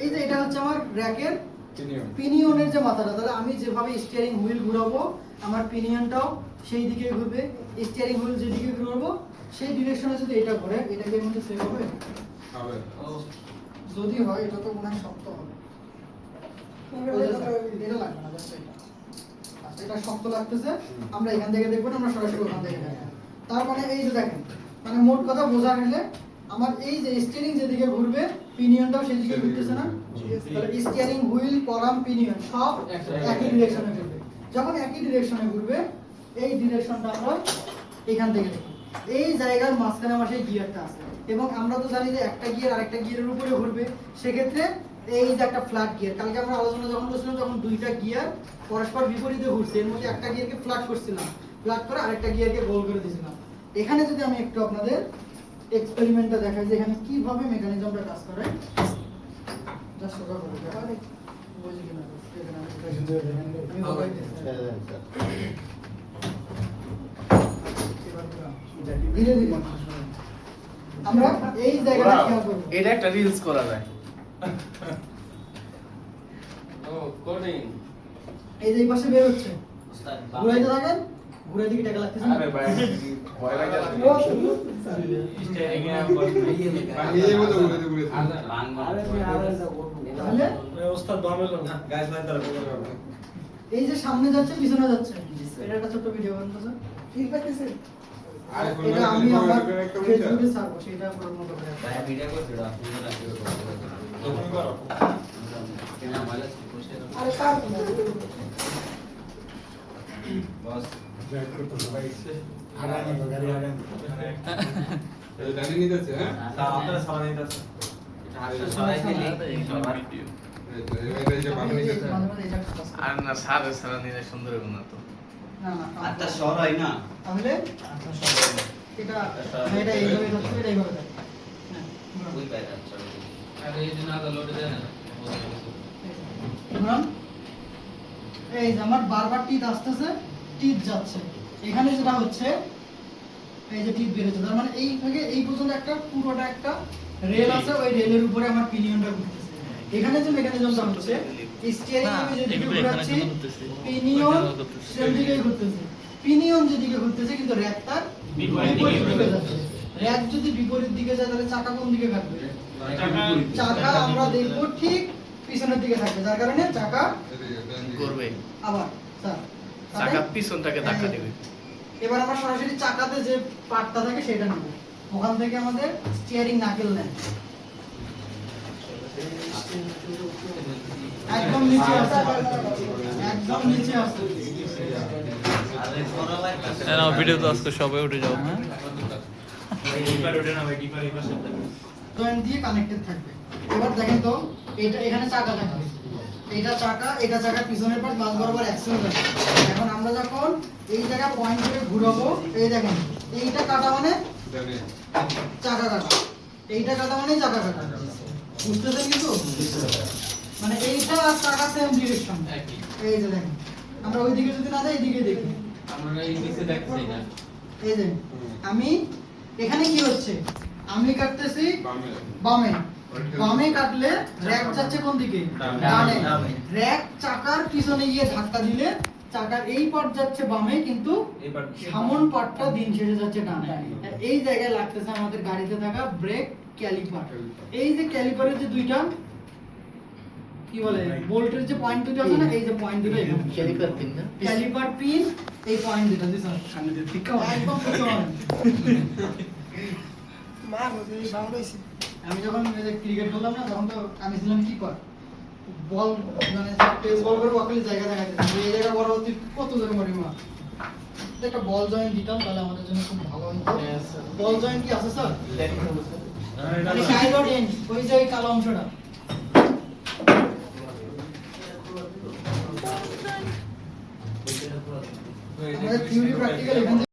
এই যে এটা হচ্ছে আমার র‍্যাকের পিনিয়নের যে মাথাটা, তাহলে আমি যেভাবে স্টিয়ারিং হুইল ঘোরাবো আমার পিনিয়নটাও সেই দিকে ঘুরবে, স্টিয়ারিং হুইল যেদিকে ঘুরাবো সেই ডিরেকশনে যদি এটা ঘোরে, এটা কি এর মধ্যে সেভ হবে? হবে। যদি হয় এটা তো মনে হয় শক্ত হবে। এটা লাগবে না, জাস্ট এটা। আচ্ছা, এটা শক্ত লাগতেছে, আমরা এখান থেকে দেখব না, আমরা সরাসরি ওখান থেকে দেখব। তার মানে এই যে দেখেন, মানে মোট কথা বোঝা গেলে আমার এই যে স্টিয়ারিং যেদিকে ঘুরবে পিনিয়নটাও সেই দিকে ঘুরতেছে না? তাহলে স্টিয়ারিং হুইল কলাম পিনিয়ন সব একই ডিরেকশনে ঘুরবে। যখন একই ডিরেকশনে ঘুরবে এই ডিরেকশনটা আমরা এখান থেকে দেখি। এই জায়গার মাঝখানে আমার সেই গিয়ারটা আছে এবং আমরা তো জানি যে একটা গিয়ার আরেকটা গিয়ারের উপরে ঘুরবে, সেক্ষেত্রে এই যে একটা ফ্ল্যাট গিয়ার, কালকে আমরা আলোচনা যখন করছিলাম তখন দুইটা গিয়ার পরস্পর বিপরীতে ঘুরছে, এর মধ্যে একটা গিয়ারকে ফ্ল্যাট করছিলাম, ফ্ল্যাট করে আরেকটা গিয়ারকে গোল করে দিয়েছিলাম। এখানে যদি আমি একটু আপনাদের এক্সপেরিমেন্টটা দেখাই যে এখানে কিভাবে মেকানিজমটা কাজ করে, জাস্ট ওটা করে দেখা বুঝি কিনা ধীরে ধীরে আমরা এই জায়গাটা খেয়াল করব। এটা একটা রিলস করা যায়। ও কোডিং এই যে এই পাশে বের হচ্ছে, ঘুরাইতে থাকেন, ঘুরে দিকে টাকা লাগতেছে। আরে ভাই ভয় লাগে স্টিয়ারিং এ এই মতো ঘুরে ঘুরে তাহলে ওস্তাদ দমেল না গাইস ভাই তারা বলে যাবে। এই যে সামনে যাচ্ছে পিছনে যাচ্ছে, এটা একটা ছোট ভিডিও বানানো আছে, ঠিক পাইতেছে? আরে কোন এটা আমি আমার ফেসবুকে ছাড়বো, সেটা পুরো মতো করে ভাই ভিডিও করতে দাও আপনি তো রাখি করো তুমি করো কেন আমাদের পোস্টে আরে কার বস জয়েন করতে ভাই আগামী গাড়ি আগামী এই জানি নিতেছে হ্যাঁ আপনারা সারা নিতেছে এটা সবাই দিলি সবার এই যে বাবা নিতেছে আর না সারে সারা নিলে সুন্দর হবে না তো। না না আটটা শহর হয় না তাহলে এটা এটা এইভাবে যাচ্ছে, এটা এইভাবে যাচ্ছে। হ্যাঁ ওই বাইরে আচ্ছা আরে এই দিন আদা লোড দেয় না শুনুন, এই যে আমার বারবার টিথ আসতেছে, টিথ যাচ্ছে, এখানে যেটা হচ্ছে এই যে টিথ বেরোচ্ছে, তার মানে এই থেকে এই পর্যন্ত একটা পুরোটা একটা রেল আছে, ওই রেলের উপরে আমার পিনিয়নটা ঘুরতেছে। এখানে যে মেকানিজমটা হচ্ছে স্টিয়ারিং আমি যেদিকে ঘোরাচ্ছি পিনিয়ন সেদিকে ঘুরতেছে, পিনিয়ন যেদিকে ঘুরতেছে কিন্তু র‍্যাক তার বিপরীত দিকে যাচ্ছে। র‍্যাক যদি বিপরীত দিকে যায় তাহলে চাকা কোন দিকে থাকবে? চাকা আমরা দেখব ঠিক পিছনের দিকে থাকবে, যার কারণে চাকা করবে আবার স্যার চাকা পিছনটাকে ধাক্কা দিবে। এবার আমরা সরাসরি চাকাতে যে পার্টটা থাকে সেটা নেব, ওখান থেকে আমাদের স্টিয়ারিং নাকেল নেয় একদম নিচে আছে, একদম নিচে আছে। আরে করা লাগছে না ভিডিও তো আজকে সবাই উঠে যাও। ডিপার ওঠে না ভাই ডিপার এই পাশে থাকে জয়েন্ট দিয়ে কানেক্টেড থাকবে। এবার দেখেন তো এটা এখানে চাকা থাকবে, এটা চাকা পিছনের পার্ট মাঝ বরাবর অ্যাক্সেল আছে। এখন আমরা যখন এই জায়গা পয়েন্ট করে ঘুরাবো, এই দেখেন এইটা কাটা মানে জানি চাকা কাটা, এইটা কাটা মানে চাকা কাটা, বুঝতেছেন? কিন্তু মানে এইটা আর চাকা সেম ডিরেকশন। এই যে দেখেন আমরা ওই দিকে যদি না যাই এইদিকে দেখি, আমরা এই নিচে দেখছি না এই যে আমি এখানে কি হচ্ছে, আমি কাটতেছি বামে বামে, বামে কাটলে র‍্যাক যাচ্ছে কোন দিকে? ডানে। র‍্যাক চাকার পিছনে গিয়ে ধাক্কা দিলে চাকার এই পার্ট যাচ্ছে বামে, কিন্তু সামন পার্টটা দিন শেষে যাচ্ছে ডানে। এই জায়গায় লাগতেছে আমাদের গাড়িতে থাকা ব্রেক ক্যালিপার। এই যে ক্যালিপারের যে দুইটা কি বলে বোল্টের যে পয়েন্ট দুটো আছে না, এই যে পয়েন্ট দুটো এখানে ক্যালিপার পিন না, ক্যালিপার পিন, এই পয়েন্ট দুটো দিছেন সামনে দিয়ে ঠিক একদম ঠিক হবে। মা বলে বাংলাদেশি আমি যখন ক্রিকেট খেলতাম না তখন তো আমি ছিলাম কি কর বল, মানে পেস বল করে ওখানে জায়গা দেখাইতে এই জায়গা বরাবর কত জোরে মারি মা, একটা বল জয়েন্ট দিতাম তাহলে আমাদের জন্য খুব ভালো হতো। বল জয়েন্ট কি আছে স্যার? মানে সাইড এন্ড ওই যে কালো অংশটা আমাদের থিওরি প্র্যাকটিক্যাল এখানে